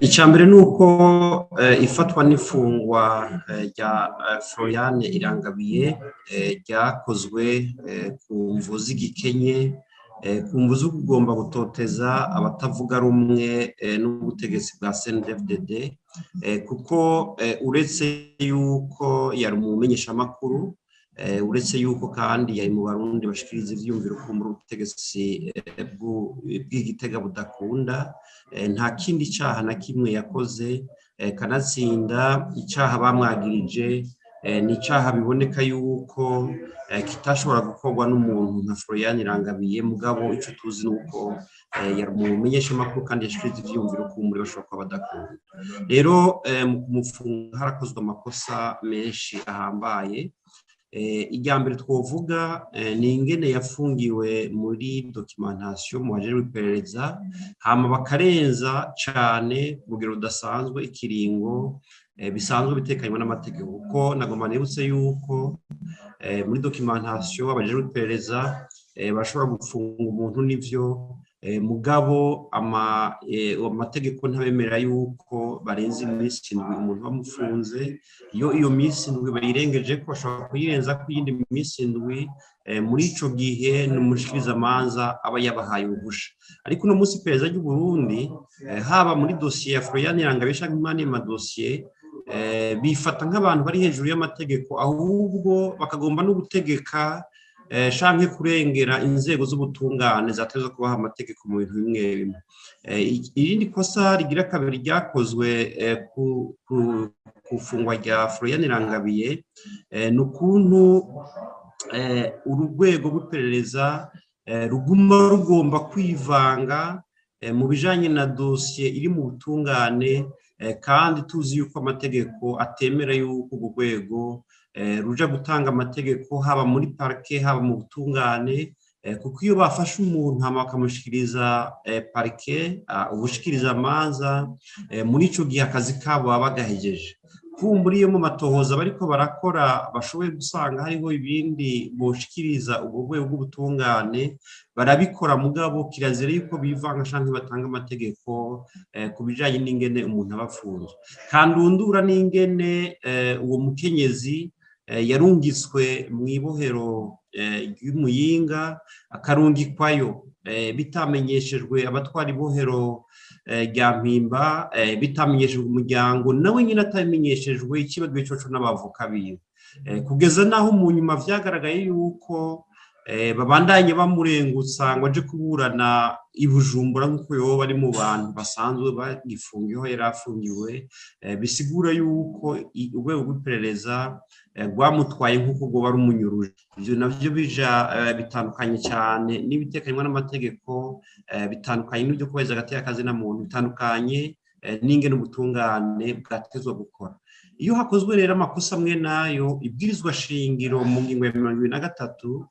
Icambere nuko ifatwa n'ifungwa rya Florian Irangabiye ryakozwe ku mvo z'igikenye, ku mvo zo kugomba gutoteza abatavuga rumwe n'ubutegetsi bwa CNDD-FDD, kuko uretse yuko yari umumenyeshamakuru, uretse yuko kandi yari mu Barundi bashikiriza ivyiyumviro ku ubutegetsi bw'Igitega budakunda, nta kindi caha na kimwe yakoze, kanatsinda icaha bamwagirije ni icaha biboneka yuko kitashobora gukorwa n'umuntu nka Florian Irangabiye. Mugabo ico tuzi nuko yari umumenyeshamakuru kandi yashikiriza ivyiyumviro ku muri bashobora kuba badakunda. Rero mu kumufunga harakozwe amakosa menshi ahambaye. Irya mbere twovuga ni ingene yafungiwe muri documentation mu bajejwe iperereza, hama bakarenza cane ku rugero rudasanzwe ikiringo bisanzwe bitekanywa n'amategeko, kuko nagomba nibutse yuko muri documentation abajejwe iperereza bashobora gufunga umuntu n'ivyo, mugabo amategeko ntabemerera yuko barenza iminsi 7 umuntu bamufunze. Iyo minsi 7 bayirengeje ko bashobora kuyirenza ku yindi minsi 7, muri ico gihe n'umushikirizamanza aba yabahaye uruhusha. Ariko uno munsi iperereza ry'u Burundi, haba muri dosiye ya Florian Irangabiye canke impande y'amadosiye, bifata nk'abantu bari hejuru y'amategeko, ahubwo bakagomba no gutegeka canke kurengera inzego z'ubutungane zatezwe kubaha amategeko mu bintu bimwe bimwe. Irindi kosa rigira kabiri ryakozwe ku fungwa rya Florian Irangabiye, ni ukuntu urwego rw'iperereza ruguma rugomba kwivanga mu bijanye na dosiye iri mu butungane, kandi tuzi yuko amategeko atemera yuko urwo rwego ruja gutanga amategeko haba muri parke haba mu butungane, kuko iyo bafashe umuntu hama bakamushikiriza parke, ubushikiriza amanza, muri ico gihe akazi kabo baba bagahejeje. Kumbura iyo mu matohoza bariko barakora bashoboye gusanga hariho ibindi boshikiriza ubwo rwego rw'ubutungane, barabikora, mugabo kirazira yuko bivanga canke batanga amategeko ku bijanye n'ingene umuntu aba afunzwe. Kandundura n'ingene uwo mukenyezi yarungitswe mw'ibohero ry'Imuyinga, akarungikwayo bitamenyeshejwe abatwara ibohero rya Mpimba, bitamenyeshejwe umuryango, nawe nyine atabimenyeshejwe, ikibagiwe coco n'abavoka biwe, kugeza naho mu nyuma vyagaragaye yuko babandanye bamurengutsa ngo aje kuburana i Bujumbura nk'uko yoba ari mu bantu basanzwe bagifungiweho yari afungiwe. Bisigura yuko urwego rw'iperereza rwamutwaye nk'uko rwoba ari umunyuruje. Ivyo navyo bija bitandukanye cyane n'ibitekanywa n'amategeko, bitandukanye n'ibyo kubahiriza agateka kazina muntu, bitandukanye n'ingene ubutungane bwatezwa gukora. Iyo hakozwe rero amakosa amwe nayo, ibwirizwa shingiro mu ngingo ya 23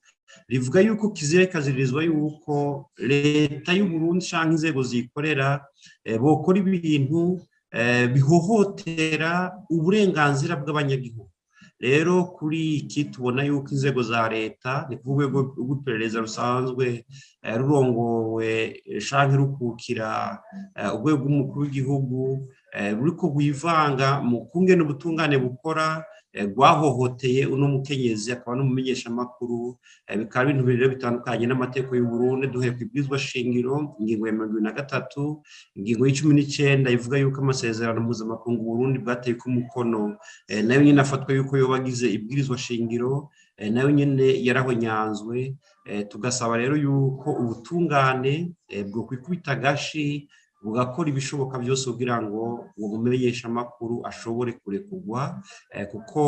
rivuga yuko kizira kaziririzwa yuko leta y'u Burundi canke inzego zikorera bokora ibintu bihohotera uburenganzira bw'abanyagihugu. Rero kuri iki tubona yuko inzego za leta, ni kuvuga urwego rw'iperereza rusanzwe rurongowe canke rukukira urwego rw'umukuru w'igihugu, ruriko rwivanga mu kungene ubutungane bukora, rwahohoteye uno mukenyezi akaba n'umumenyeshamakuru. Bikaba ibintu rero bitandukanye n'amategeko y'u Burundi, duhere kw'ibwirizwa shingiro ingingo ya 23, ingingo y'19 ivuga yuko amasezerano mpuzamakungu Burundi bwateye ku mukono, nayo nyene afatwa yuko yoba agize ibwirizwa shingiro, nayo nyene yarahonyanzwe. Tugasaba rero yuko ubutungane bwo kwikubita agashi bugakora ibishoboka byose kugira ngo uwo mumenyeshamakuru ashobore kurekurwa, kuko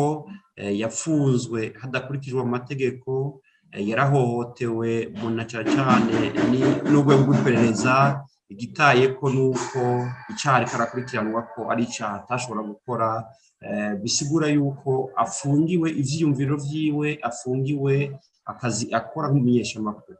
yafunzwe hadakurikijwe amategeko, yarahohotewe na cane n'urwego rw'iperereza. Igitaye ko nuko icaha ariko arakurikiranwa ko ari icaha atashobora gukora, bisigura yuko afungiwe ivyiyumviro vyiwe, afungiwe akazi akora nk'umumenyeshamakuru.